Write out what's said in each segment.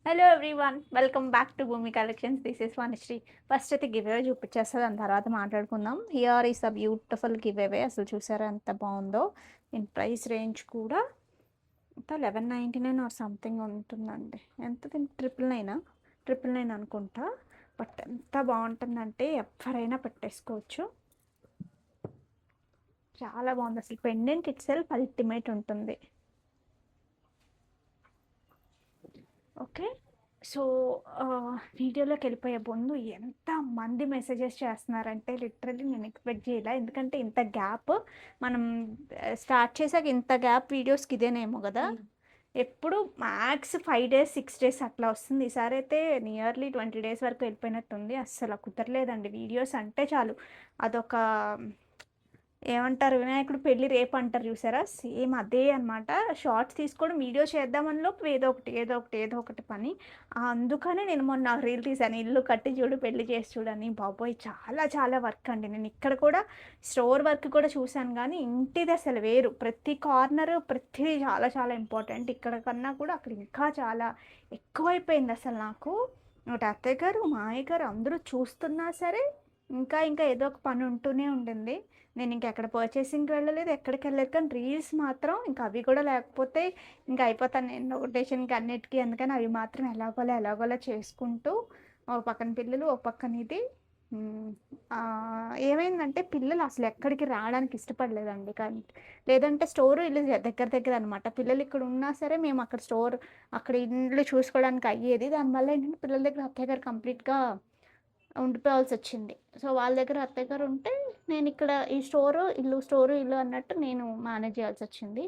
Hello everyone, welcome back to Bhoomi collections. This is Vanasri. First అయితే giveaway చూపించేస్తుంది, దాని తర్వాత మాట్లాడుకుందాం. Here is a beautiful giveaway. అసలు చూసారా ఎంత బాగుందో. ఇన్ ప్రైస్ రేంజ్ కూడా ఎంత 1199 ఆర్ సంథింగ్ ఉంటుందండి. ఎంత 999 అనుకుంటా. బట్ ఎంత బాగుంటుందంటే ఎవరైనా పెట్టేసుకోవచ్చు. చాలా బాగుంది. అసలు పెండెంట్ ఇట్ సెల్ఫ్ అల్టిమేట్ ఉంటుంది. ఓకే. సో వీడియోలోకి వెళ్ళిపోయే ముందు ఎంతమంది మెసేజెస్ చేస్తున్నారంటే లిటరల్లీ నేను ఎక్స్పెక్ట్ చేయలే. ఎందుకంటే ఇంత గ్యాప్ మనం స్టార్ట్ చేసాక ఇంత గ్యాప్ వీడియోస్కి ఇదేనేమో కదా. ఎప్పుడు మ్యాక్స్ 5 days 6 days అట్లా వస్తుంది. ఈసారి అయితే నియర్లీ 20 days వరకు వెళ్ళిపోయినట్టుంది. అస్సలు కుదరలేదండి. వీడియోస్ అంటే చాలు అదొక ఏమంటారు, వినాయకుడు పెళ్ళి రేపు అంటారు చూసారా, సేమ్ అదే అనమాట. షార్ట్స్ తీసుకోవడం, వీడియో చేద్దామనిలోపు ఏదో ఒకటి పని. అందుకనే నేను మొన్న రీల్ తీసాను, ఇల్లు కట్టి చూడు పెళ్లి చేసి చూడని. బాబోయ్ చాలా చాలా వర్క్ అండి. నేను ఇక్కడ కూడా స్టోర్ వర్క్ కూడా చూశాను, కానీ ఇంటిది అసలు వేరు. ప్రతి కార్నర్ ప్రతిదీ చాలా చాలా ఇంపార్టెంట్. ఇక్కడ కన్నా కూడా అక్కడ ఇంకా చాలా ఎక్కువైపోయింది అసలు నాకు. ఒకటి అత్తయ్య గారు మామయ్య గారు అందరూ చూస్తున్నా సరే ఇంకా ఇంకా ఏదో ఒక పని ఉంటూనే ఉండింది. నేను ఇంకెక్కడ పర్చేసింగ్కి వెళ్ళలేదు, ఎక్కడికి వెళ్ళలేదు. కానీ రీల్స్ మాత్రం ఇంకా అవి కూడా లేకపోతే ఇంకా అయిపోతాను నేను రొటేషన్కి అన్నిటికీ. అందుకని అవి మాత్రం ఎలాగోలా చేసుకుంటూ ఒక పక్కన పిల్లలు ఒక పక్కన ఇది. ఉమ్, ఆ, ఏమైందంటే పిల్లలు అసలు ఎక్కడికి రావడానికి ఇష్టపడలేదండి. కానీ లేదంటే స్టోర్ ఇల్లు దగ్గర దగ్గర అనమాట. పిల్లలు ఇక్కడ ఉన్నా సరే మేము అక్కడ స్టోర్ అక్కడ ఇల్లు చూసుకోవడానికి అయ్యేది. దానివల్ల ఏంటంటే పిల్లల దగ్గర అత్తయ్య గారు కంప్లీట్గా ఉండిపోవాల్సి వచ్చింది. సో వాళ్ళ దగ్గర అత్తయ్య గారు ఉంటే నేను ఇక్కడ ఈ స్టోరు ఇల్లు అన్నట్టు నేను మేనేజ్ చేయాల్సి వచ్చింది.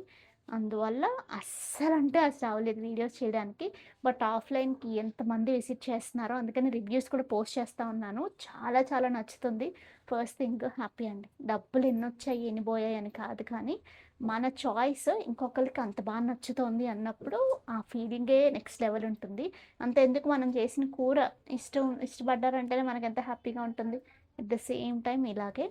అందువల్ల అస్సలు అంటే అసలు అవ్వలేదు వీడియోస్ చేయడానికి. బట్ ఆఫ్లైన్కి ఎంతమంది విజిట్ చేస్తున్నారో, అందుకని రివ్యూస్ కూడా పోస్ట్ చేస్తూ ఉన్నాను. చాలా చాలా నచ్చుతుంది. ఫస్ట్ థింగ్ హ్యాపీ అండి. డబ్బులు ఎన్ని వచ్చాయి ఎన్ని పోయాయి అని కాదు, కానీ మన చాయిస్ ఇంకొకరికి అంత బాగా నచ్చుతుంది అన్నప్పుడు ఆ ఫీలింగే నెక్స్ట్ లెవెల్ ఉంటుంది. అంతెందుకు మనం చేసిన కూర ఇష్టపడ్డారంటేనే మనకి ఎంత హ్యాపీగా ఉంటుంది. అట్ ద సేమ్ టైం ఇలాగే.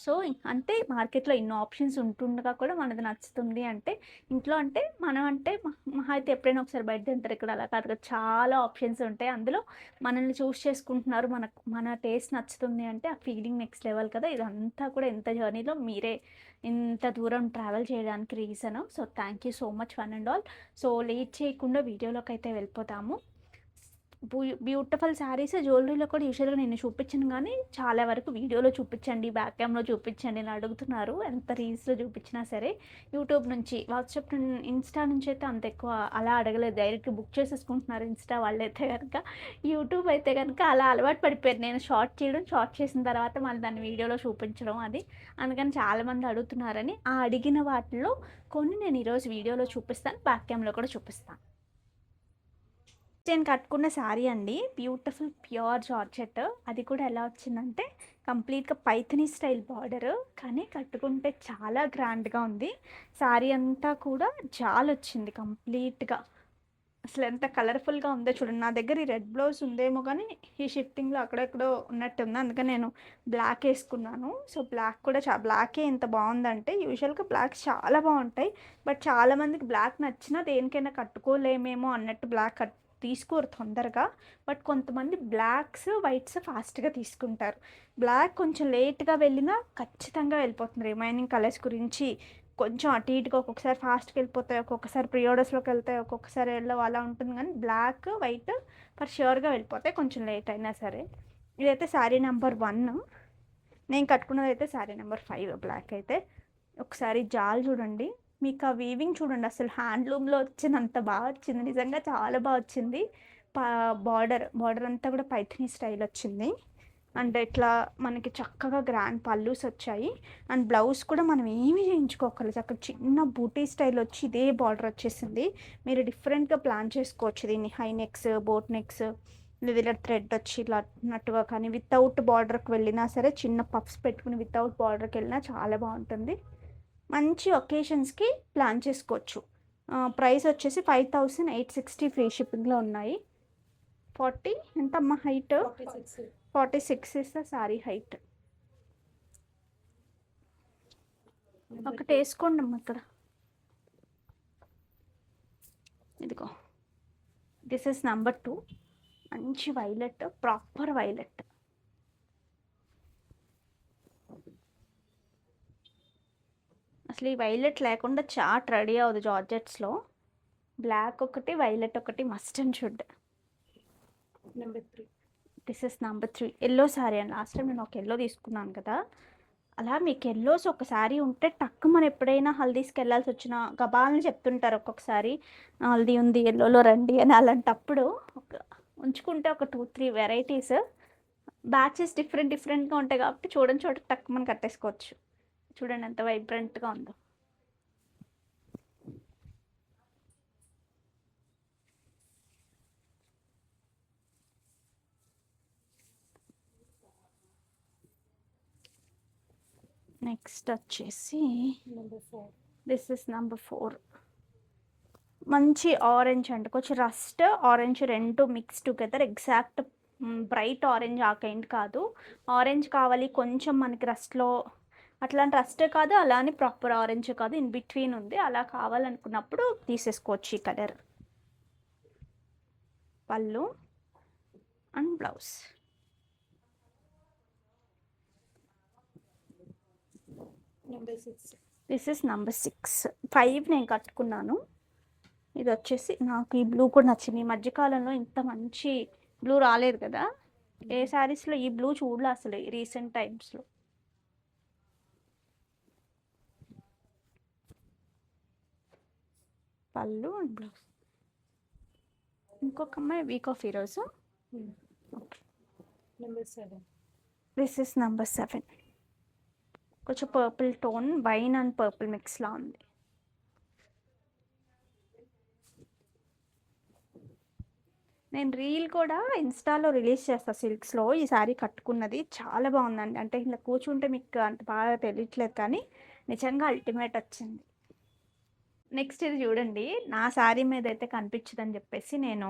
సో అంటే మార్కెట్లో ఇన్ని ఆప్షన్స్ ఉంటుండగా కూడా మనది నచ్చుతుంది అంటే, ఇంట్లో అంటే మనం అంటే మహా అయితే ఎప్పుడైనా ఒకసారి బయట తింటారు. ఇక్కడ అలా కాదు కదా, చాలా ఆప్షన్స్ ఉంటాయి. అందులో మనల్ని చూస్ చేసుకుంటున్నారు, మన టేస్ట్ నచ్చుతుంది అంటే ఆ ఫీలింగ్ నెక్స్ట్ లెవెల్ కదా. ఇదంతా కూడా ఎంత జర్నీలో మీరే ఇంత దూరం ట్రావెల్ చేయడానికి reason. So thank you so much one and all. So late చేయకుండా వీడియోలోకి అయితే వెళ్ళిపోతాము. బ్యూటిఫుల్ శారీస్ జ్యువెలరీలో కూడా యూజువల్గా నేను చూపించాను, కానీ చాలా వరకు వీడియోలో చూపించండి, బ్యాక్ క్యామ్లో చూపించండి అని అడుగుతున్నారు. ఎంత రీల్స్లో చూపించినా సరే. యూట్యూబ్ నుంచి, వాట్సాప్ ఇన్స్టా నుంచి అయితే అంత ఎక్కువ అలా అడగలేదు. డైరెక్ట్ బుక్ చేసేసుకుంటున్నారు ఇన్స్టా వాళ్ళైతే కనుక. యూట్యూబ్ అయితే కనుక అలా అలవాటు పడిపోయారు. నేను షార్ట్ చేయడం, షార్ట్ చేసిన తర్వాత మళ్ళీ దాన్ని వీడియోలో చూపించడం అది. అందుకని చాలామంది అడుగుతున్నారని ఆ అడిగిన వాటిలో కొన్ని నేను ఈరోజు వీడియోలో చూపిస్తాను, బ్యాక్ క్యామ్లో కూడా చూపిస్తాను. నేను కట్టుకున్న శారీ అండి, బ్యూటిఫుల్ ప్యూర్ జార్జెట్. అది కూడా ఎలా వచ్చిందంటే కంప్లీట్గా పైథనీ స్టైల్ బార్డర్, కానీ కట్టుకుంటే చాలా గ్రాండ్గా ఉంది. శారీ అంతా కూడా జాల్ వచ్చింది కంప్లీట్గా. అసలు ఎంత కలర్ఫుల్గా ఉందో చూడండి. నా దగ్గర ఈ రెడ్ బ్లౌజ్ ఉందేమో, కానీ ఈ షిఫ్టింగ్లో అక్కడెక్కడో ఉన్నట్టుంది. అందుకని నేను బ్లాక్ వేసుకున్నాను. సో బ్లాక్ కూడా బ్లాకే ఎంత బాగుందంటే, యూజువల్గా బ్లాక్ చాలా బాగుంటాయి. బట్ చాలామందికి బ్లాక్ నచ్చినా దేనికైనా కట్టుకోలేమేమో అన్నట్టు బ్లాక్ తీసుకోరు తొందరగా. బట్ కొంతమంది బ్లాక్స్ వైట్స్ ఫాస్ట్గా తీసుకుంటారు. బ్లాక్ కొంచెం లేట్గా వెళ్ళినా ఖచ్చితంగా వెళ్ళిపోతుంది. రిమైనింగ్ కలర్స్ గురించి కొంచెం అటు ఇటుగా ఒక్కొక్కసారి ఫాస్ట్గా వెళ్ళిపోతాయి, ఒక్కొక్కసారి ప్రియోడస్లోకి వెళ్తాయి, ఒక్కొక్కసారి వెళ్ళవు, అలా ఉంటుంది. కానీ బ్లాక్ వైట్ ఫర్ ష్యూర్గా వెళ్ళిపోతాయి, కొంచెం లేట్ అయినా సరే. ఇదైతే శారీ నెంబర్ 1. నేను కట్టుకున్నది అయితే శారీ నెంబర్ 5 బ్లాక్ అయితే. ఒకసారి జాల్ చూడండి, మీకు ఆ వీవింగ్ చూడండి, అసలు హ్యాండ్లూమ్లో వచ్చినంత బాగా వచ్చింది. నిజంగా చాలా బాగా వచ్చింది. బార్డర్ అంతా కూడా పైథనీ స్టైల్ వచ్చింది. అండ్ ఇట్లా మనకి చక్కగా గ్రాండ్ పల్లూస్ వచ్చాయి. అండ్ బ్లౌజ్ కూడా మనం ఏమి చేయించుకోకర్లేదు, అక్కడ చిన్న బూటీ స్టైల్ వచ్చి ఇదే బార్డర్ వచ్చేసింది. మీరు డిఫరెంట్గా ప్లాన్ చేసుకోవచ్చు దీన్ని. హై నెక్స్, బోట్ నెక్స్, లేదా ఇలా థ్రెడ్ వచ్చి ఇలా అన్నట్టుగా, కానీ వితౌట్ బార్డర్కి వెళ్ళినా సరే, చిన్న పఫ్స్ పెట్టుకుని వితౌట్ బార్డర్కి వెళ్ళినా చాలా బాగుంటుంది. మంచి ఒకేషన్స్కి ప్లాన్ చేసుకోవచ్చు. ప్రైస్ వచ్చేసి 5860 ఫ్రీ షిప్పింగ్లో ఉన్నాయి. 40 ఎంతమ్మా height? 46 is the sorry height. ఒకటి వేసుకోండి అమ్మ ఇక్కడ, ఇదిగో దిస్ ఇస్ నెంబర్ 2. మంచి వైలెట్, ప్రాపర్ వైలెట్. అసలు ఈ వైలెట్ లేకుండా చాట్ రెడీ అవ్వదు జార్జెట్స్లో. బ్లాక్ ఒకటి, వైలెట్ ఒకటి must and should. Number 3. This is number 3. Yellow sari అండి. లాస్ట్ టైం నేను ఒక ఎల్లో తీసుకున్నాను కదా, అలా మీకు ఎల్లోస్ ఒక శారీ ఉంటే టక్కు మనం ఎప్పుడైనా హల్దీస్కి వెళ్ళాల్సి వచ్చినా గబాల్ని చెప్తుంటారు ఒక్కొక్కసారి, హల్దీ ఉంది ఎల్లోలో రండి అని. అలాంటప్పుడు ఒక ఉంచుకుంటే ఒక 2-3 వెరైటీస్, బ్యాచెస్ డిఫరెంట్గా ఉంటాయి కాబట్టి చూడని చోట టక్కు మనం కట్టేసుకోవచ్చు. చూడండి ఎంత వైబ్రెంట్గా ఉందో. నెక్స్ట్ వచ్చేసి నెంబర్ 4. This is number 4. మంచి ఆరెంజ్ అండి, కొంచెం రస్ట్ ఆరెంజ్ రెండు mix together. Exact bright orange ఆ కైండ్ కాదు. ఆరెంజ్ కావాలి కొంచెం మనకి రస్ట్లో, అట్లాంటి రస్ట్ కాదు, అలానే ప్రాపర్ ఆరెంజ్ కాదు, ఇన్ బిట్వీన్ ఉంది. అలా కావాలనుకున్నప్పుడు తీసేసుకోవచ్చు ఈ కలర్. పళ్ళు and blouse. Number 6. This is number 6. 5 నేను కట్టుకున్నాను. ఇది వచ్చేసి నాకు ఈ బ్లూ కూడా నచ్చింది. ఈ మధ్యకాలంలో ఇంత మంచి బ్లూ రాలేదు కదా, ఏ శారీస్లో ఈ బ్లూ చూడలే అసలు రీసెంట్ టైమ్స్లో. పళ్ళు అండ్ బ్లౌజ్. ఇంకొక అమ్మాయి వీక్ ఆఫ్ ఈరోజు. Okay. Number 7. This is number 7. కొంచెం purple tone, wine and purple మిక్స్లా ఉంది. నేను రీల్ కూడా ఇన్స్టాలో రిలీజ్ చేస్తాను సిల్క్స్లో. ఈ శారీ కట్టుకున్నది చాలా బాగుందండి. అంటే ఇలా కూర్చుంటే మీకు అంత బాగా తెలియట్లేదు కానీ నిజంగా అల్టిమేట్ వచ్చింది. నెక్స్ట్ ఇది చూడండి, నా శారీ మీద అయితే కనిపించదని చెప్పేసి నేను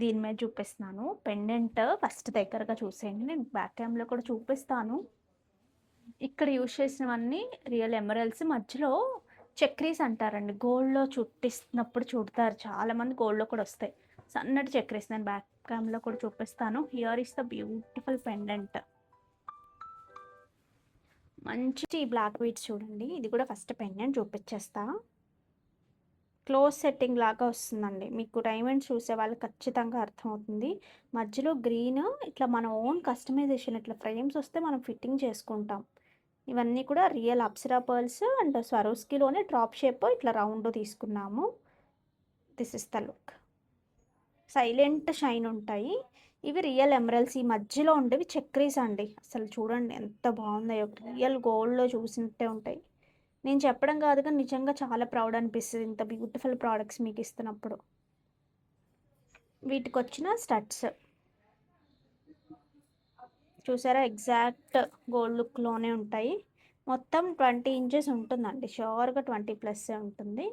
దీని మీద చూపిస్తున్నాను. పెండెంట్ ఫస్ట్ దగ్గరగా చూసేయండి, నేను బ్యాక్ క్యామ్లో కూడా చూపిస్తాను. ఇక్కడ యూజ్ చేసినవన్నీ రియల్ ఎమరల్స్. మధ్యలో చక్రీస్ అంటారండి, గోల్డ్లో చుట్టిస్తున్నప్పుడు చుడతారు చాలామంది, గోల్డ్లో కూడా వస్తాయి సన్నటి చక్రీస్. నేను బ్యాక్ క్యామ్లో కూడా చూపిస్తాను. Here is the beautiful pendant. మంచి బ్లాక్ బీడ్స్ చూడండి. ఇది కూడా ఫస్ట్ పెండెంట్ చూపించేస్తా. క్లోజ్ సెట్టింగ్ లాగా వస్తుందండి, మీకు డైమండ్స్ చూసే వాళ్ళు ఖచ్చితంగా అర్థమవుతుంది. మధ్యలో గ్రీన్, ఇట్లా మన ఓన్ కస్టమైజేషన్, ఇట్లా ఫ్రేమ్స్ వస్తే మనం ఫిట్టింగ్ చేసుకుంటాం. ఇవన్నీ కూడా రియల్ అప్సరా పర్ల్స్ అండ్ స్వరోస్కీలోనే డ్రాప్ షేప్ ఇట్లా రౌండ్ తీసుకున్నాము. This is the look. Silent shine ఉంటాయి. ఇవి రియల్ ఎమరల్స్. ఈ మధ్యలో ఉండేవి చక్రీస్ అండి. అసలు చూడండి ఎంత బాగున్నాయో, రియల్ గోల్డ్లో చూసినట్టే ఉంటాయి. నేను చెప్పడం కాదు కానీ నిజంగా చాలా ప్రౌడ్ అనిపిస్తుంది ఇంత బ్యూటిఫుల్ ప్రోడక్ట్స్ మీకు ఇస్తున్నప్పుడు. వీటికి వచ్చిన స్టడ్స్ చూసారా, ఎగ్జాక్ట్ గోల్డ్ లుక్లోనే ఉంటాయి. మొత్తం 20 ఇంచెస్ ఉంటుందండి, షూర్గా 20+ ఉంటుంది.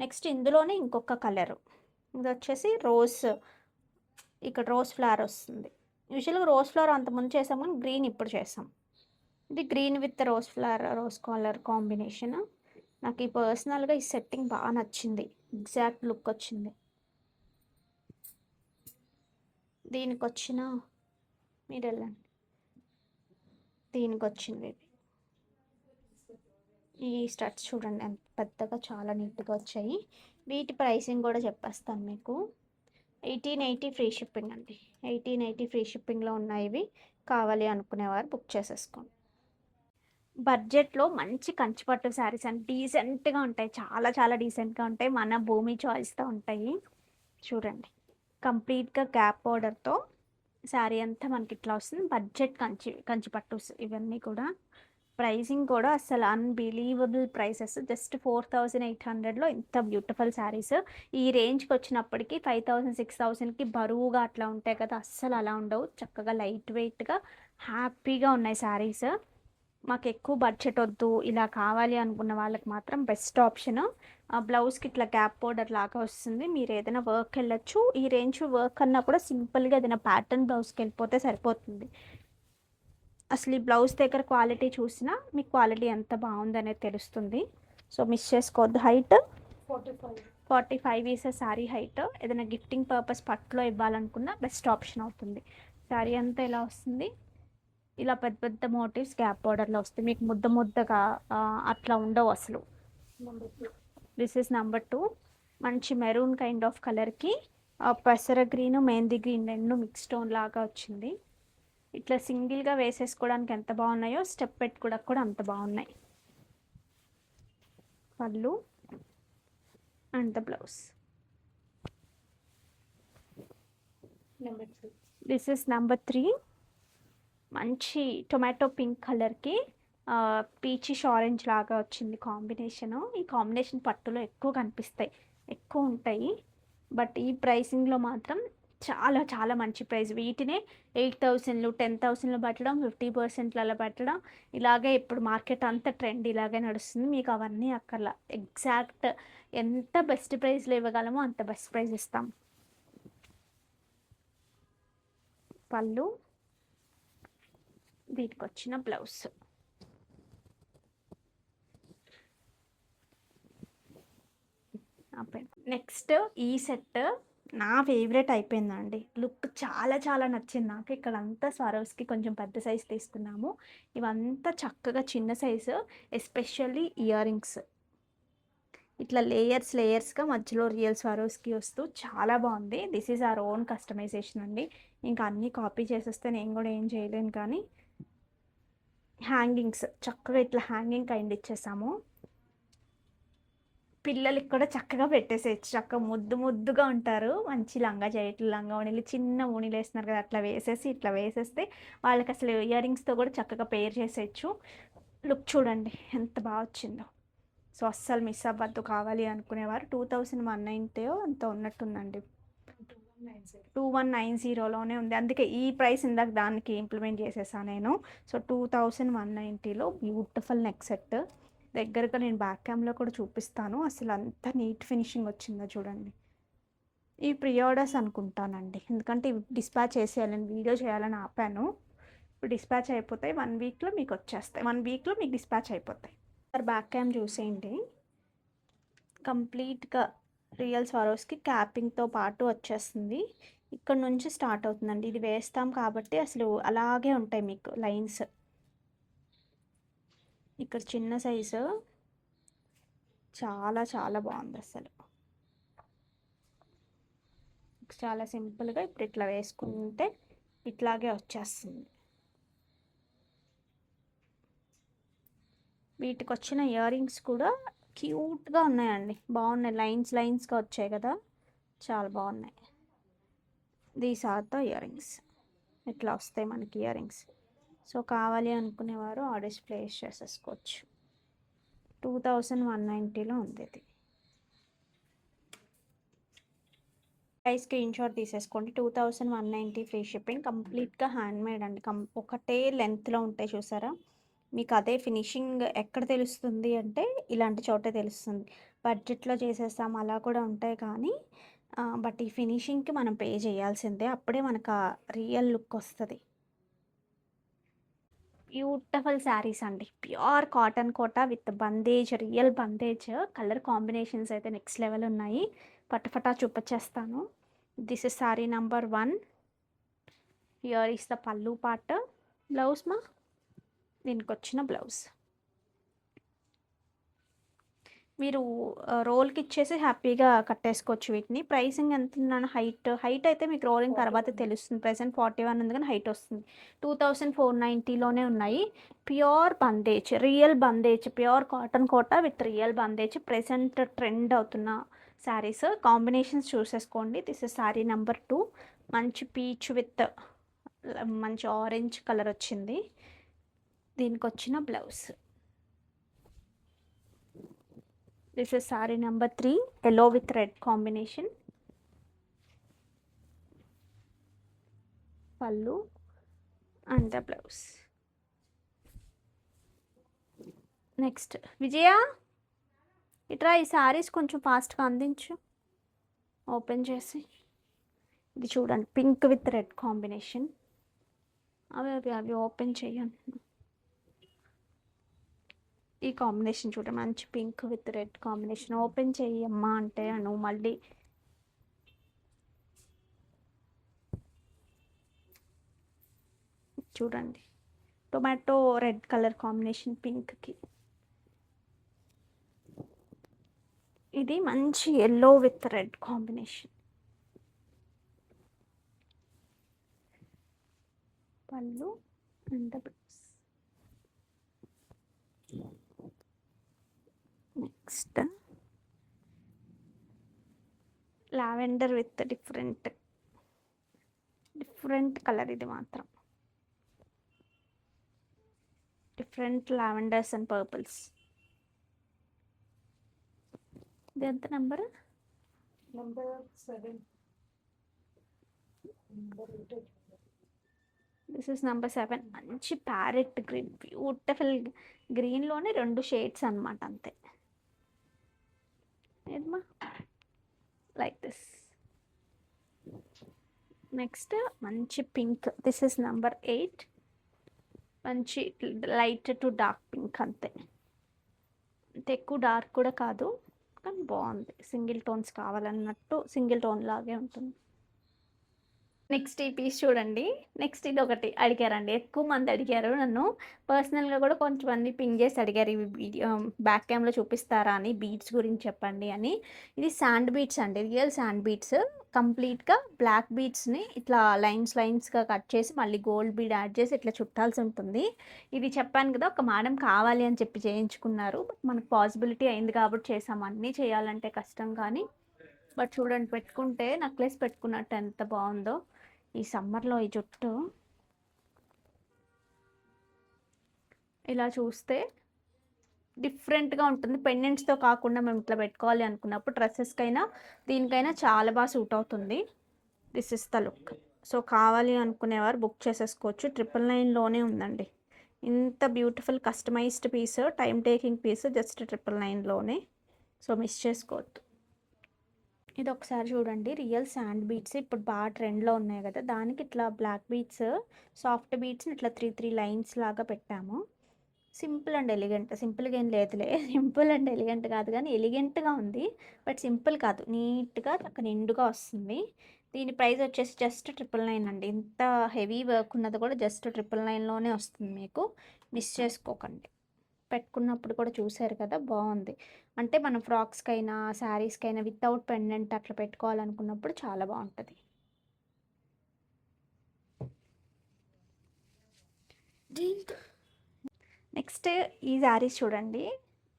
నెక్స్ట్ ఇందులోనే ఇంకొక కలరు, ఇది వచ్చేసి రోజ్. ఇక్కడ రోజ్ ఫ్లవర్ వస్తుంది. యూజువల్గా రోజ్ ఫ్లవర్ అంతకుముందు చేసాం కానీ గ్రీన్ ఇప్పుడు చేసాం. ఇది green with rose flower, rose colour combination. నాకు ఈ పర్సనల్గా ఈ సెట్టింగ్ బాగా నచ్చింది, ఎగ్జాక్ట్ లుక్ వచ్చింది. దీనికి వచ్చిన మీరు వెళ్ళండి, దీనికి వచ్చింది ఈ స్టడ్స్ చూడండి ఎంత పెద్దగా, చాలా నీట్గా వచ్చాయి. వీటి ప్రైసింగ్ కూడా చెప్పేస్తాను మీకు. 1880 ఫ్రీ షిప్పింగ్ అండి. 1880 ఫ్రీ షిప్పింగ్లో ఉన్నాయి. ఇవి కావాలి అనుకునేవారు బుక్ చేసేసుకోండి. బడ్జెట్లో మంచి కంచిపట్టు శారీస్ అండి, డీసెంట్గా ఉంటాయి, చాలా చాలా డీసెంట్గా ఉంటాయి. మన భూమి చాయిస్తో ఉంటాయి. చూడండి, కంప్లీట్గా గ్యాప్ బార్డర్తో శారీ అంతా మనకి ఇట్లా వస్తుంది. బడ్జెట్ కంచిపట్టు ఇవన్నీ కూడా. ప్రైసింగ్ కూడా అసలు అన్బిలీవబుల్ ప్రైసెస్. జస్ట్ 4800లో ఇంత బ్యూటిఫుల్ శారీస్. ఈ రేంజ్కి వచ్చినప్పటికీ 5000 6000కి బరువుగా అట్లా ఉంటాయి కదా, అస్సలు అలా ఉండవు. చక్కగా లైట్ వెయిట్గా హ్యాపీగా ఉన్నాయి శారీస్. మాకు ఎక్కువ బడ్జెట్ వద్దు, ఇలా కావాలి అనుకున్న వాళ్ళకి మాత్రం బెస్ట్ ఆప్షన్. బ్లౌజ్కి ఇట్లా గ్యాప్ బోర్డర్ లాగా వస్తుంది. మీరు ఏదైనా వర్క్ వెళ్ళొచ్చు. ఈ రేంజ్ వర్క్ అన్నా కూడా సింపుల్గా ఏదైనా ప్యాటర్న్ బ్లౌజ్కి వెళ్ళిపోతే సరిపోతుంది. అసలు ఈ బ్లౌజ్ దగ్గర క్వాలిటీ చూసినా మీకు క్వాలిటీ ఎంత బాగుందనేది తెలుస్తుంది. సో మిస్ చేసుకోవద్దు. Height 45 is sari height. ఏదైనా గిఫ్టింగ్ పర్పస్ పట్టులో ఇవ్వాలనుకున్న బెస్ట్ ఆప్షన్ అవుతుంది. శారీ అంతా ఇలా వస్తుంది. ఇలా పెద్ద పెద్ద మోటివ్స్ గ్యాప్ బార్డర్లో వస్తాయి. మీకు ముద్ద ముద్దగా అట్లా ఉండవు అసలు. Number 2. This is number 2. మంచి మెరూన్ కైండ్ ఆఫ్ కలర్కి పెసర గ్రీన్ మెహందీ గ్రీన్ రెండు మిక్స్ స్టోన్ లాగా వచ్చింది. ఇట్లా సింగిల్గా వేసేసుకోవడానికి ఎంత బాగున్నాయో స్టెప్ పెట్టుకోవడానికి కూడా అంత బాగున్నాయి. పళ్ళు and the blouse. Number 3. This is number 3. మంచి టొమాటో పింక్ కలర్కి పీచిష్ ఆరెంజ్ లాగా వచ్చింది కాంబినేషను. ఈ కాంబినేషన్ పట్టులో ఎక్కువ కనిపిస్తాయి, ఎక్కువ ఉంటాయి. బట్ ఈ ప్రైసింగ్లో మాత్రం చాలా చాలా మంచి ప్రైస్. వీటినే 8,000 10,000 పెట్టడం, 50% పెట్టడం, ఇలాగే ఇప్పుడు మార్కెట్ అంతా ట్రెండ్ ఇలాగే నడుస్తుంది. మీకు అవన్నీ అక్కర్లా, ఎగ్జాక్ట్ ఎంత బెస్ట్ ప్రైస్లో ఇవ్వగలమో అంత బెస్ట్ ప్రైస్ ఇస్తాం. పళ్ళు, వీటికి వచ్చిన బ్లౌజ్. నెక్స్ట్ ఈ సెట్ నా ఫేవరెట్ అయిపోయిందండి. లుక్ చాలా చాలా నచ్చింది నాకు. ఇక్కడ అంతా స్వరోస్కి కొంచెం పెద్ద సైజ్ తీసుకున్నాము. ఇవంతా చక్కగా చిన్న సైజు, ఎస్పెషల్లీ ఇయర్ రింగ్స్ ఇట్లా లేయర్స్గా మధ్యలో రియల్ స్వరోస్కి వస్తూ చాలా బాగుంది. This is our own customization అండి. ఇంకా అన్నీ కాపీ చేసేస్తే నేను కూడా ఏం చేయలేను. కానీ హ్యాంగింగ్స్ చక్కగా ఇట్లా హ్యాంగింగ్ కైండ్ ఇచ్చేసాము. పిల్లలకి కూడా చక్కగా పెట్టేసేయచ్చు. చక్కగా ముద్దు ముద్దుగా ఉంటారు. మంచి లంగా జాకెట్లు, లంగా ఓణీలు, చిన్న ఓణీలు వేస్తున్నారు కదా, అట్లా వేసేసి ఇట్లా వేసేస్తే వాళ్ళకి అసలు ఇయర్ రింగ్స్తో కూడా చక్కగా పేర్ చేసేయచ్చు. లుక్ చూడండి ఎంత బాగా వచ్చిందో. సో అస్సలు మిస్ అవ్వద్దు. కావాలి అనుకునేవారు 2190 అంత ఉన్నట్టుందండి. 2190. 2190లోనే ఉంది. అందుకే ఈ ప్రైస్ ఇందాక దానికి ఇంప్లిమెంట్ చేసేసాను నేను. సో 2190లో బ్యూటిఫుల్ నెక్ సెట్. దగ్గరగా నేను బ్యాక్ క్యామ్లో కూడా చూపిస్తాను. అసలు అంత నీట్ ఫినిషింగ్ వచ్చిందో చూడండి. ఈ ప్రీ ఆర్డర్స్ అనుకుంటానండి, ఎందుకంటే ఇవి డిస్పాచ్ చేసేయాలని వీడియో చేయాలని ఆపాను. ఇప్పుడు డిస్పాచ్ అయిపోతాయి. 1 వీక్లో మీకు వచ్చేస్తాయి. 1 వీక్లో మీకు డిస్పాచ్ అయిపోతాయి. బ్యాక్ క్యామ్ చూసేయండి. కంప్లీట్గా రియల్ స్వారోస్కి క్యాపింగ్తో పాటు వచ్చేస్తుంది. ఇక్కడ నుంచి స్టార్ట్ అవుతుందండి. ఇది వేస్తాం కాబట్టి అసలు అలాగే ఉంటాయి మీకు లైన్స్. ఇక్కడ చిన్న సైజు చాలా చాలా బాగుంది అసలు. చాలా సింపుల్గా ఇప్పుడు ఇట్లా వేసుకుంటే ఇట్లాగే వచ్చేస్తుంది. వీటికి వచ్చిన ఇయర్ రింగ్స్ కూడా క్యూట్గా ఉన్నాయండి, బాగున్నాయి. లైన్స్గా వచ్చాయి కదా, చాలా బాగున్నాయి. These are the earrings. ఇట్లా వస్తాయి మనకి ఇయర్ రింగ్స్. సో కావాలి అనుకునేవారు ఆర్డర్స్ ప్లేస్ చేసేసుకోవచ్చు. 2190లో ఉంది ఇది. ప్రైస్ స్క్రీన్ షాట్ తీసేసుకోండి. 2190 ఫ్రీ షిప్పింగ్. కంప్లీట్గా హ్యాండ్మేడ్ అండి. ఒకటే లెంత్లో ఉంటాయి చూసారా. మీకు అదే ఫినిషింగ్ ఎక్కడ తెలుస్తుంది అంటే ఇలాంటి చోటే తెలుస్తుంది. బడ్జెట్లో చేసేస్తాం అలా కూడా ఉంటాయి కానీ బట్ ఈ ఫినిషింగ్కి మనం పే చేయాల్సిందే. అప్పుడే మనకు ఆ రియల్ లుక్ వస్తుంది. బ్యూటిఫుల్ శారీస్ అండి. Pure cotton Kota with bandhej, real bandhej. Colour combinations అయితే నెక్స్ట్ లెవెల్ ఉన్నాయి. పటపటా చూపించేస్తాను. This is sari number 1. Here is the pallu part. Blouse దీనికి వచ్చిన బ్లౌజ్. మీరు రోల్కి ఇచ్చేసి హ్యాపీగా కట్టేసుకోవచ్చు వీటిని. ప్రైసింగ్ ఎంత ఉందన్న హైట్ అయితే మీకు రోలింగ్ తర్వాత తెలుస్తుంది. ప్రెసెంట్ 41 ఉంది కానీ హైట్ వస్తుంది. 2490లోనే ఉన్నాయి. Pure bandhej, real bandhej, pure cotton Kota with real bandhej. Present trend అవుతున్న శారీస్ కాంబినేషన్స్ చూసేసుకోండి. This is sari number 2. మంచి పీచ్ విత్ మంచి ఆరెంజ్ కలర్ వచ్చింది. దీనికి వచ్చిన blouse. This is sari number 3. Yellow with red combination. పళ్ళు అండ్ ద బ్లౌజ్. నెక్స్ట్ విజయ ఇట్రా, ఈ శారీస్ కొంచెం ఫాస్ట్గా అందించు ఓపెన్ చేసి. ఇది చూడండి, పింక్ విత్ రెడ్ కాంబినేషన్. అవి ఓపెన్ చేయండి. ఈ కాంబినేషన్ చూడ మంచి pink with red combination. Open చెయ్యమ్మా అంటే నువ్వు మళ్ళీ చూడండి, టొమాటో రెడ్ కలర్ కాంబినేషన్ పింక్కి. ఇది మంచి ఎల్లో విత్ రెడ్ కాంబినేషన్. పళ్ళు and blouse. Next lavender with different colour. ఇది మాత్రం డిఫరెంట్ లావెండర్స్ అండ్ పర్పుల్స్. ఇది ఎంత number? Number 7. Number 8. This is number 7. మంచి ప్యారెట్ గ్రీన్, బ్యూటిఫుల్ గ్రీన్లోనే 2 షేడ్స్ అనమాట అంతే. ఏదమ్మా లైక్ దిస్. నెక్స్ట్ మంచి పింక్. This is number 8. మంచి లైట్ టు డార్క్ పింక్ అంతే. అంతే ఎక్కువ డార్క్ కూడా కాదు, కానీ బాగుంది. సింగిల్ టోన్స్ కావాలన్నట్టు సింగిల్ టోన్ లాగే ఉంటుంది. నెక్స్ట్ ఈ పీస్ చూడండి. నెక్స్ట్ ఇది ఒకటి అడిగారండి, ఎక్కువ మంది అడిగారు నన్ను. పర్సనల్గా కూడా కొంచెంమంది పింగ్ చేసి అడిగారు, ఇవి వీడియో బ్యాక్ క్యామ్లో చూపిస్తారా అని, బీడ్స్ గురించి చెప్పండి అని. ఇది శాండ్ బీడ్స్ అండి, రియల్ శాండ్ బీడ్స్. కంప్లీట్గా బ్లాక్ బీడ్స్ని ఇట్లా లైన్స్గా కట్ చేసి మళ్ళీ గోల్డ్ బీడ్ యాడ్ చేసి ఇట్లా చుట్టాల్సి ఉంటుంది. ఇది చెప్పాను కదా, ఒక మేడం కావాలి అని చెప్పి చేయించుకున్నారు. బట్ మనకు పాసిబిలిటీ అయింది కాబట్టి చేసాము. అన్నీ చేయాలంటే కష్టం, కానీ బట్ చూడండి, పెట్టుకుంటే నెక్లెస్ పెట్టుకున్నట్టు ఎంత బాగుందో. ఈ సమ్మర్లో ఈ జుట్టు ఇలా చూస్తే డిఫరెంట్గా ఉంటుంది. పెండెంట్స్తో కాకుండా మేము ఇట్లా పెట్టుకోవాలి అనుకున్నప్పుడు డ్రెస్సెస్కైనా దీనికైనా చాలా బాగా సూట్ అవుతుంది. This is the look. So కావాలి అనుకునేవారు బుక్ చేసేసుకోవచ్చు. 999లోనే ఉందండి. ఇంత beautiful customized piece, time taking piece, just 999లోనే. సో మిస్ చేసుకోవద్దు. ఇది ఒకసారి చూడండి, రియల్ శాండ్ బీడ్స్ ఇప్పుడు బాగా ట్రెండ్లో ఉన్నాయి కదా, దానికి ఇట్లా బ్లాక్ బీడ్స్, సాఫ్ట్ బీడ్స్ని ఇట్లా 3 లైన్స్ లాగా పెట్టాము. Simple and elegant. సింపుల్గా ఏం లేదులే, సింపుల్ అండ్ ఎలిగెంట్ కాదు, కానీ ఎలిగెంట్గా ఉంది. బట్ సింపుల్ కాదు, నీట్గా చక్క నిండుగా వస్తుంది. దీని ప్రైస్ వచ్చేసి జస్ట్ 999 అండి. ఇంత హెవీ వర్క్ ఉన్నది కూడా జస్ట్ 999లోనే వస్తుంది మీకు. మిస్ చేసుకోకండి. పెట్టుకున్నప్పుడు కూడా చూసారు కదా, బాగుంది. అంటే మనం ఫ్రాక్స్కైనా శారీస్కైనా వితౌట్ పెండెంట్ అట్లా పెట్టుకోవాలనుకున్నప్పుడు చాలా బాగుంటుంది. నెక్స్ట్ ఈ శారీస్ చూడండి,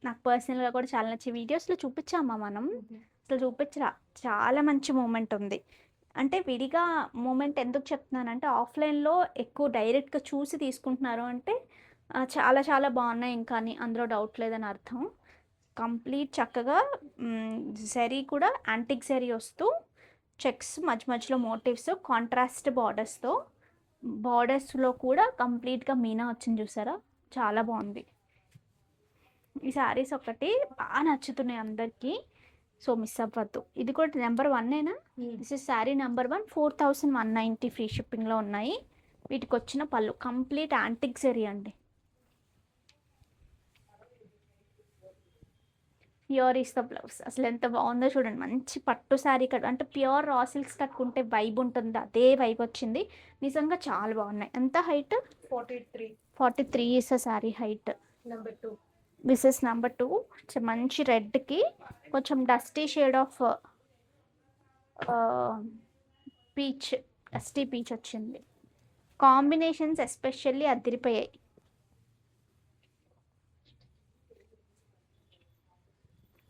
నాకు పర్సనల్గా కూడా చాలా నచ్చి వీడియోస్లో చూపించామా మనం, అసలు చూపించరా, చాలా మంచి మూమెంట్ ఉంది. అంటే విడిగా మూమెంట్ ఎందుకు చెప్తున్నానంటే, ఆఫ్లైన్లో ఎక్కువ డైరెక్ట్గా చూసి తీసుకుంటున్నారు అంటే చాలా చాలా బాగున్నాయి ఇంకా అని, అందులో డౌట్ లేదని అర్థం. కంప్లీట్ చక్కగా జరీ కూడా యాంటిక్ జరీ వస్తూ చెక్స్ మధ్య మధ్యలో మోటివ్స్, కాంట్రాస్ట్ బార్డర్స్తో, బార్డర్స్లో కూడా కంప్లీట్గా మీనా వచ్చింది చూసారా, చాలా బాగుంది. ఈ శారీస్ ఒకటి బాగా నచ్చుతున్నాయి అందరికీ, సో మిస్ అవ్వద్దు. ఇది కూడా నెంబర్ 1ఏనా? This is sari number 1. 4190 free షిప్పింగ్లో ఉన్నాయి. వీటికి వచ్చిన పళ్ళు కంప్లీట్ యాంటిక్ జరీ అండి. Pure is the blouse. అసలు ఎంత బాగుందో చూడండి, మంచి పట్టు శారీ కట్, అంటే ప్యూర్ రా సిల్క్స్ కట్టుకుంటే వైబ్ ఉంటుంది, అదే వైబ్ వచ్చింది. నిజంగా చాలా బాగున్నాయి. ఎంత height? 43 is a sari height. Number 2. This is number 2. మంచి రెడ్కి కొంచెం dusty shade of peach, dusty peach వచ్చింది. కాంబినేషన్స్ ఎస్పెషల్లీ అదిరిపోయాయి.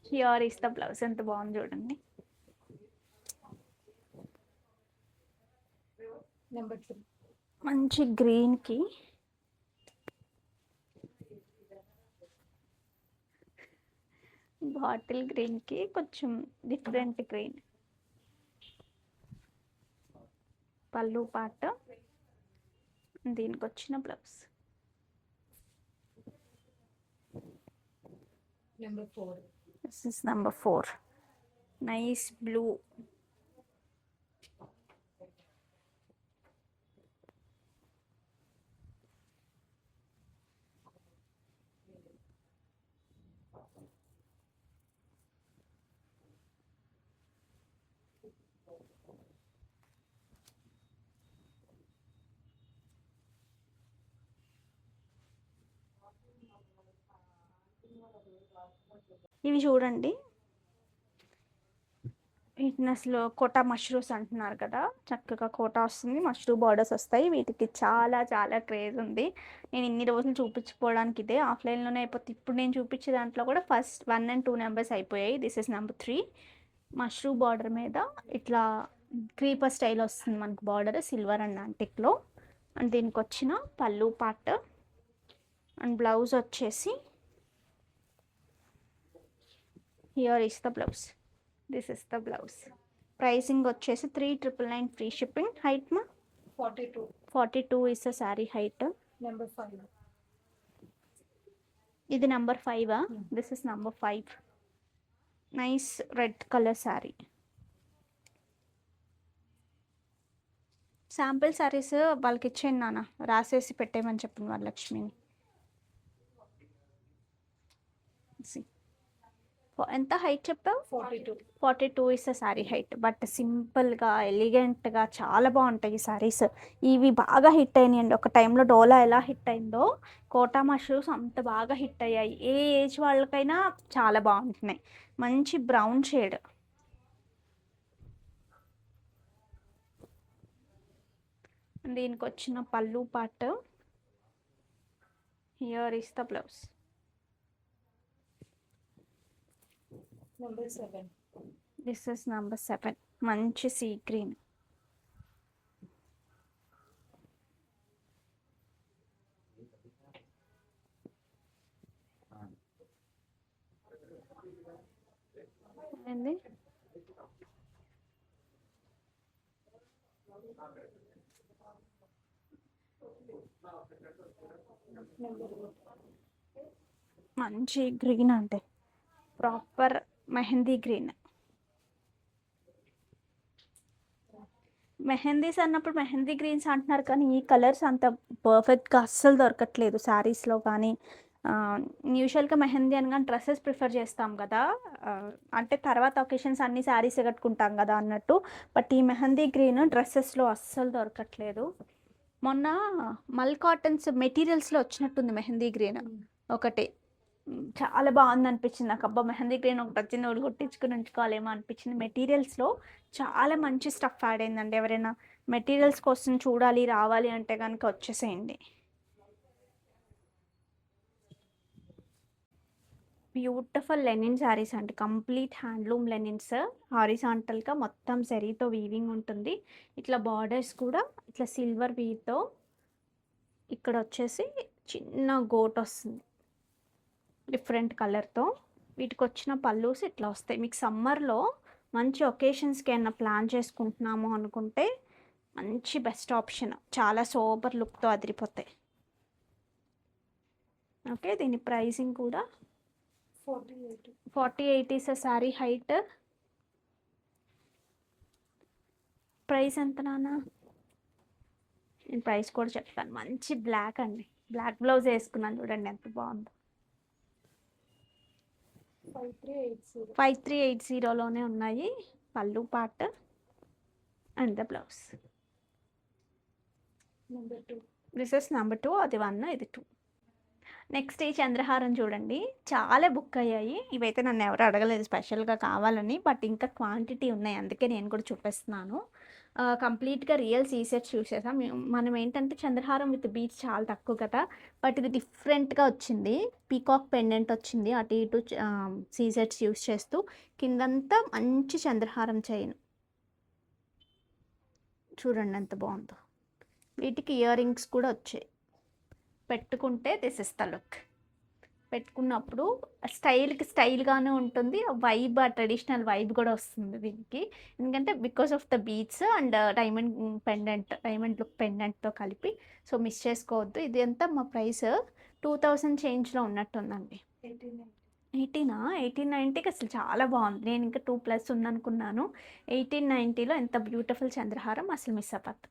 Here is the blouse. ఎంత బాగుంది చూడండి. నెంబర్ 3. మంచి గ్రీన్కి బాటిల్ గ్రీన్కి కొంచెం డిఫరెంట్ గ్రీన్. పళ్ళు పాట, దీనికి వచ్చిన blouse. Number 4. This is number 4. Nice blue. ఇవి చూడండి, వీటిని అసలు కోటా మష్రూమ్స్ అంటున్నారు కదా, చక్కగా కోటా వస్తుంది, మష్రూ బార్డర్స్ వస్తాయి. వీటికి చాలా చాలా క్రేజ్ ఉంది. నేను ఇన్ని రోజులు చూపించుకోవడానికి ఇదే ఆఫ్లైన్లోనే అయిపోతుంది. ఇప్పుడు నేను చూపించే దాంట్లో కూడా ఫస్ట్ 1 and 2 నెంబర్స్ అయిపోయాయి. This is number 3. Mashru border మీద ఇట్లా క్రీపర్ స్టైల్ వస్తుంది మనకు బార్డర్, సిల్వర్ అండ్ యాంటిక్లో. అండ్ దీనికి వచ్చిన పళ్ళు పార్ట్ అండ్ బ్లౌజ్ వచ్చేసి here is the blouse. This is the blouse. Pricing వచ్చేసి 3,999 ఫ్రీ షిప్పింగ్. హైట్ మా 42. 42 is the sari height. Number 5. ఇది number 5. This is number 5. Nice red colour sari. Sample saris వాళ్ళకి ఇచ్చేయండి నాన్న, రాసేసి పెట్టేయమని చెప్పండి వరలక్ష్మిని. See. ఎంత హైట్ చెప్పావు? 42. 42 is a sari height. But సింపుల్గా ఎలిగెంట్గా చాలా బాగుంటాయి ఈ శారీస్. ఇవి బాగా హిట్ అయినాయండి ఒక టైంలో. డోలా ఎలా హిట్ అయిందో కోటా మష్రూమ్స్ అంత బాగా హిట్ అయ్యాయి. ఏ ఏజ్ వాళ్ళకైనా చాలా బాగుంటున్నాయి. మంచి బ్రౌన్ షేడ్. దీనికి వచ్చిన పళ్ళు part, here is the blouse. Number 7. This is number 7. మంచి సీ గ్రీన్. ఏంది Number 8. మంచి గ్రీన్ అంటే ప్రాపర్ మెహందీ గ్రీన్. మెహందీస్ అన్నప్పుడు మెహందీ గ్రీన్స్ అంటున్నారు కానీ ఈ కలర్స్ అంత పర్ఫెక్ట్గా అస్సలు దొరకట్లేదు శారీస్లో కానీ. యూజువల్గా మెహందీ అనగానే డ్రెస్సెస్ ప్రిఫర్ చేస్తాం కదా, అంటే తర్వాత ఒకేషన్స్ అన్ని శారీస్ కట్టుకుంటాం కదా అన్నట్టు. బట్ ఈ మెహందీ గ్రీన్ డ్రెస్సెస్లో అస్సలు దొరకట్లేదు. మొన్న మల్ కాటన్స్ మెటీరియల్స్లో వచ్చినట్టుంది మెహందీ గ్రీన్ ఒకటి. చాలా బాగుంది అనిపించింది నాకు. అబ్బా మెహందీ గ్రీన్ ఒక డజన్ నోడు కొట్టించుకుని ఉంచుకోవాలేమో అనిపించింది. మెటీరియల్స్లో చాలా మంచి స్టఫ్ యాడ్ అయిందండి. ఎవరైనా మెటీరియల్స్ కోసం చూడాలి రావాలి అంటే కనుక వచ్చేసేయండి. బ్యూటిఫుల్ లెనిన్ శారీస్ అండి, కంప్లీట్ హ్యాండ్లూమ్ లెనిన్స్. హారిజాంటల్గా మొత్తం జరీతో వీవింగ్ ఉంటుంది. ఇట్లా బార్డర్స్ కూడా ఇట్లా సిల్వర్ వీతో ఇక్కడ వచ్చేసి చిన్న గోట్ వస్తుంది డిఫరెంట్ కలర్తో. వీటికి వచ్చిన పల్లూస్ ఇట్లా వస్తాయి. మీకు సమ్మర్లో మంచి ఒకేషన్స్కి ఏమైనా ప్లాన్ చేసుకుంటున్నాము అనుకుంటే మంచి బెస్ట్ ఆప్షన్. చాలా సూపర్ లుక్తో అదిరిపోతాయి. ఓకే, దీని ప్రైసింగ్ కూడా 48. 48 ఇస్ శారీ హైట్. ప్రైస్ ఎంత నాన్న? నేను ప్రైస్ కూడా చెప్తాను. మంచి బ్లాక్ అండి, బ్లాక్ బ్లౌజ్ వేసుకున్నాను చూడండి ఎంత బాగుందో. 5380. 5380లోనే ఉన్నాయి పళ్ళు part and the blouse. Number 2. This is number 2. అది 1, ఇది 2. నెక్స్ట్ ఈ చంద్రహారం చూడండి, చాలా బుక్ అయ్యాయి. ఇవైతే నన్ను ఎవరు అడగలేదు స్పెషల్గా కావాలని, బట్ ఇంకా క్వాంటిటీ ఉన్నాయి అందుకే నేను కూడా చూపిస్తున్నాను. కంప్లీట్గా రియల్ సీసెట్స్ యూస్ చేసాం. మనం ఏంటంటే చంద్రహారం విత్ బీట్స్ చాలా తక్కువ కదా, బట్ ఇది డిఫరెంట్గా వచ్చింది. పీకాక్ పెండెంట్ వచ్చింది అటు ఇటు సీసెట్స్ యూస్ చేస్తూ. కిందంతా మంచి చంద్రహారం చైన్ చూడండి ఎంత బాగుందో. వీటికి ఇయర్ రింగ్స్ కూడా వచ్చాయి. పెట్టుకుంటే దిస్ ఇస్ ద లుక్. పెట్టుకున్నప్పుడు స్టైల్కి స్టైల్గానే ఉంటుంది, వైబ్ ట్రెడిషనల్ వైబ్ కూడా వస్తుంది దీనికి. ఎందుకంటే because of the beads and diamond pendant, diamond look పెండెంట్తో కలిపి. సో మిస్ చేసుకోవద్దు. ఇది ఎంత మా ప్రైస్? 2000 చేంజ్లో ఉన్నట్టుందండి. 1890కి అసలు చాలా బాగుంది. నేను ఇంకా 2+ ఉందనుకున్నాను. 1890లో ఎంత బ్యూటిఫుల్ చంద్రహారం, అసలు మిస్ అవ్వద్దు.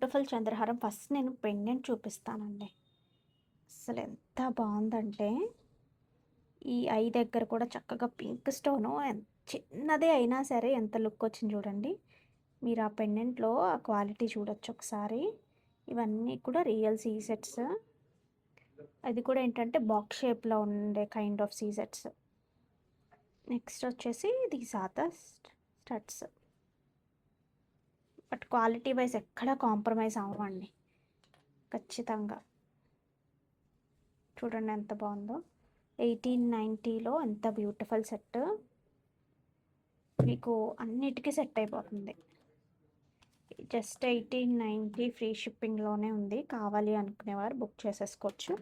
బ్యూటిఫుల్ చంద్రహారం. ఫస్ట్ నేను పెండెంట్ చూపిస్తానండి. అసలు ఎంత బాగుందంటే ఈ ఐ దగ్గర కూడా చక్కగా పింక్ స్టోను, చిన్నదే అయినా సరే ఎంత లుక్ వచ్చింది చూడండి. మీరు ఆ పెండెంట్లో ఆ క్వాలిటీ చూడొచ్చు ఒకసారి. ఇవన్నీ కూడా రియల్ సీసెట్స్. అది కూడా ఏంటంటే బాక్స్ షేప్లో ఉండే కైండ్ ఆఫ్ సీసెట్స్. నెక్స్ట్ వచ్చేసి these are the studs. But quality wise ఎక్కడ కాంప్రమైజ్ అవ్వండి ఖచ్చితంగా. చూడండి ఎంత బాగుందో, 1890లో ఎంత బ్యూటిఫుల్ సెట్. మీకు అన్నిటికీ సెట్ అయిపోతుంది. జస్ట్ 1890 ఫ్రీ షిప్పింగ్లోనే ఉంది. కావాలి అనుకునేవారు బుక్ చేసేసుకోవచ్చు.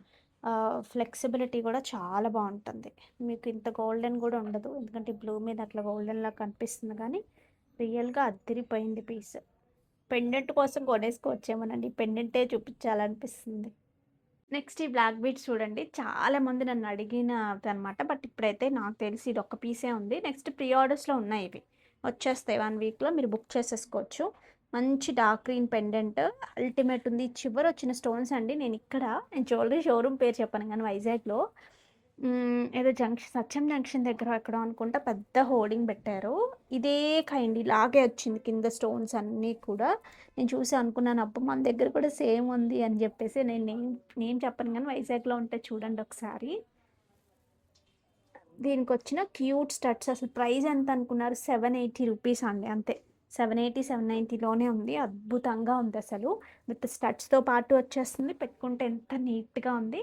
ఫ్లెక్సిబిలిటీ కూడా చాలా బాగుంటుంది. మీకు ఇంత గోల్డెన్ కూడా ఉండదు, ఎందుకంటే బ్లూ మీద అట్లా గోల్డెన్లా కనిపిస్తుంది, కానీ రియల్గా అద్దరిపోయింది పీస్. పెండెంట్ కోసం కొనేసుకోవచ్చేమోనండి, పెండెంటే చూపించాలనిపిస్తుంది. నెక్స్ట్ ఈ బ్లాక్ బీడ్స్ చూడండి, చాలా మంది నన్ను అడిగినది అనమాట. బట్ ఇప్పుడైతే నాకు తెలిసి ఇది ఒక్క పీసే ఉంది. నెక్స్ట్ ప్రీ ఆర్డర్స్లో ఉన్నాయి, ఇవి వచ్చేస్తాయి 1 వీక్లో, మీరు బుక్ చేసేసుకోవచ్చు. మంచి డార్క్ గ్రీన్ పెండెంట్ అల్టిమేట్ ఉంది. చివరి వచ్చిన స్టోన్స్ అండి, నేను జ్యువెలరీ షోరూమ్ పేరు చెప్పాను కానీ వైజాగ్లో ఏదో జంక్షన్, సత్యం జంక్షన్ దగ్గర ఎక్కడో అనుకుంటా, పెద్ద హోర్డింగ్ పెట్టారు. ఇదే కైండ్ ఇలాగే వచ్చింది కింద స్టోన్స్ అన్నీ కూడా. నేను చూసి అనుకున్నాను, అబ్బా మన దగ్గర కూడా సేమ్ ఉంది అని చెప్పేసి. నేను చెప్పను కానీ వైజాగ్లో ఉంటే చూడండి ఒకసారి. దీనికి వచ్చిన క్యూట్ స్టడ్స్ అసలు ప్రైస్ ఎంత అనుకున్నారు? 780 రూపీస్ అండి, అంతే. 780, 790లోనే ఉంది. అద్భుతంగా ఉంది అసలు. విత్ స్టడ్స్తో పాటు వచ్చేస్తుంది. పెట్టుకుంటే ఎంత నీట్గా ఉంది.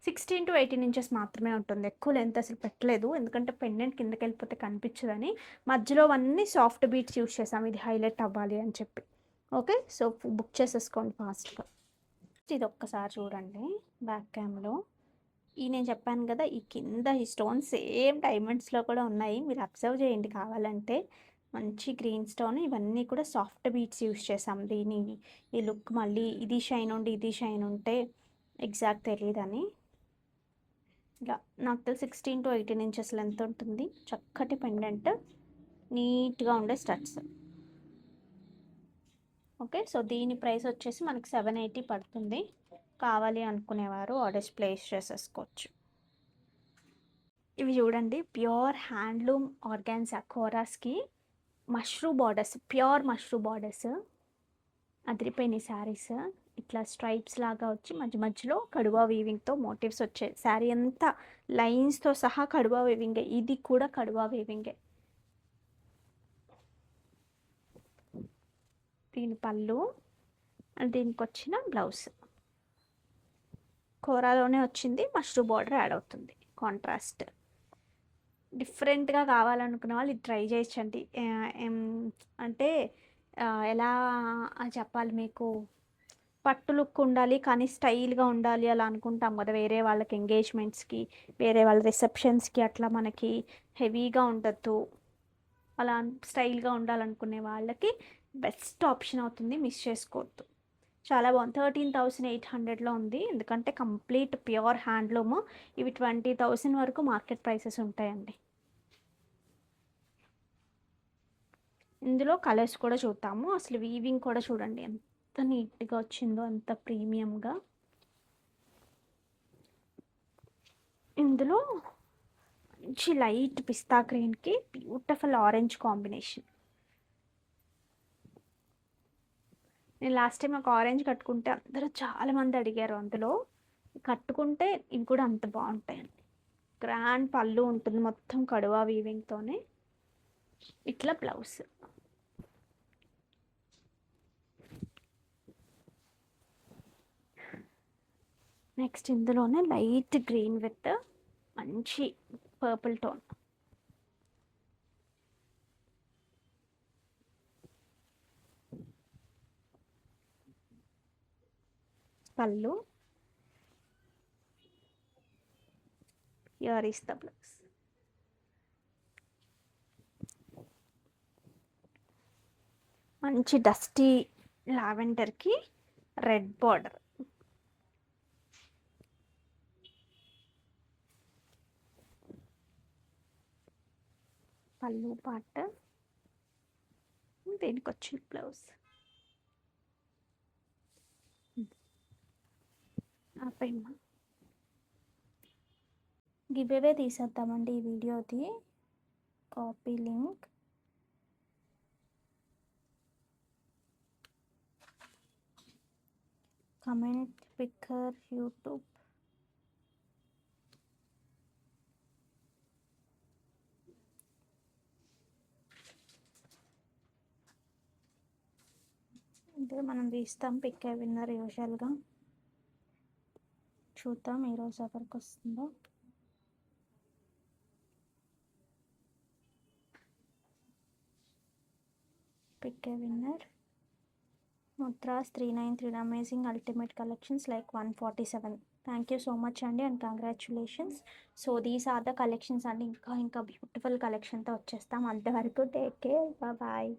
16 to 18 ఇంచెస్ మాత్రమే ఉంటుంది, ఎక్కువ లెంత్ అసలు పెట్టలేదు, ఎందుకంటే పెండెంట్ కిందకి వెళ్ళిపోతే కనిపించదని. మధ్యలో అన్నీ సాఫ్ట్ బీట్స్ యూస్ చేసాం, ఇది హైలైట్ అవ్వాలి అని చెప్పి. ఓకే, సో బుక్ చేసేసుకోండి ఫాస్ట్గా. ఇది ఒక్కసారి చూడండి బ్యాక్ క్యామ్లో. నేను చెప్పాను కదా, ఈ కింద ఈ స్టోన్స్ సేమ్ డైమండ్స్లో కూడా ఉన్నాయి, మీరు అబ్జర్వ్ చేయండి కావాలంటే. మంచి గ్రీన్ స్టోన్, ఇవన్నీ కూడా సాఫ్ట్ బీట్స్ యూస్ చేసాం. ఈ లుక్ మళ్ళీ ఇది షైన్ ఉండి ఇది షైన్ ఉంటే ఎగ్జాక్ట్ తెలియదని. ఇలా నాకు తెలిసి 16 to 18 ఇంచెస్ లెంత్ ఉంటుంది. చక్కటి పెండెంట్, నీట్గా ఉండే స్టడ్స్. ఓకే, సో దీని ప్రైస్ వచ్చేసి మనకి 780 పడుతుంది. కావాలి అనుకునేవారు ఆర్డర్స్ ప్లేస్ చేసేసుకోవచ్చు. ఇవి చూడండి, ప్యూర్ హ్యాండ్లూమ్ ఆర్గాన్జా కోరాస్కి mashru borders, pure mashru borders. అదిరిపోయినాయి శారీస్. ఇట్లా స్ట్రైప్స్ లాగా వచ్చి మధ్య మధ్యలో కడువా వీవింగ్తో మోటివ్స్ వచ్చాయి. శారీ అంతా లైన్స్తో సహా కడువా వీవింగే, ఇది కూడా కడువా వీవింగే. దీని పళ్ళు అండ్ దీనికి వచ్చిన బ్లౌజ్ కోరాలోనే వచ్చింది, మష్రూ బార్డర్ యాడ్ అవుతుంది, కాంట్రాస్ట్. డిఫరెంట్గా కావాలనుకునే వాళ్ళు ఇది ట్రై చేయొచ్చండి. అంటే ఎలా చెప్పాలి మీకు, పట్టు లుక్ ఉండాలి కానీ స్టైల్గా ఉండాలి అలా అనుకుంటాం కదా, వేరే వాళ్ళకి ఎంగేజ్మెంట్స్కి, వేరే వాళ్ళ రిసెప్షన్స్కి, అట్లా మనకి హెవీగా ఉండద్దు, అలా స్టైల్గా ఉండాలనుకునే వాళ్ళకి బెస్ట్ ఆప్షన్ అవుతుంది, మిస్ చేసుకోవద్దు. చాలా బాగుంది. 13,800లో ఉంది, ఎందుకంటే కంప్లీట్ ప్యూర్ హ్యాండ్లూమ్. ఇవి 20,000 వరకు మార్కెట్ ప్రైసెస్ ఉంటాయండి. ఇందులో కలర్స్ కూడా చూద్దాము. అసలు వీవింగ్ కూడా చూడండి ఎంత నీట్గా వచ్చిందో, ఎంత ప్రీమియంగా. ఇందులో మంచి లైట్ పిస్తా గ్రీన్కి బ్యూటిఫుల్ ఆరెంజ్ కాంబినేషన్. నేను లాస్ట్ టైం ఒక ఆరెంజ్ కట్టుకుంటే అందరూ చాలామంది అడిగారు, అందులో కట్టుకుంటే ఇవి కూడా అంత బాగుంటాయండి. గ్రాండ్ పళ్ళు ఉంటుంది, మొత్తం కడువా వీవింగ్తోనే. ఇట్లా బ్లౌజ్. నెక్స్ట్ ఇందులోనే లైట్ గ్రీన్ విత్ మంచి పర్పుల్ టోన్. పళ్ళు, హియర్ ఈస్ ద బ్లౌజ్. మంచి డస్టీ లావెండర్కి రెడ్ బార్డర్. పళ్ళు పార్ట్, దీనికి వచ్చిన బ్లౌజ్. ఆపేమ్మా, గివ్ అవే తీసేద్దామండి ఈ వీడియోది. Copy link, comment picker YouTube. అంటే మనం తీస్తాం పిక్ ఏ విన్నర్ యూజువల్గా. చూద్దాం ఈరోజు ఎవరికి వస్తుందో. పిక్ ఏ విన్నర్ ముద్రాస్ 393 amazing ultimate collections like 147. Thank you so much అండి and congratulations. So these are the collections అండి. ఇంకా ఇంకా బ్యూటిఫుల్ కలెక్షన్తో వచ్చేస్తాం. అంతవరకు టేక్ కేర్, బాయ్.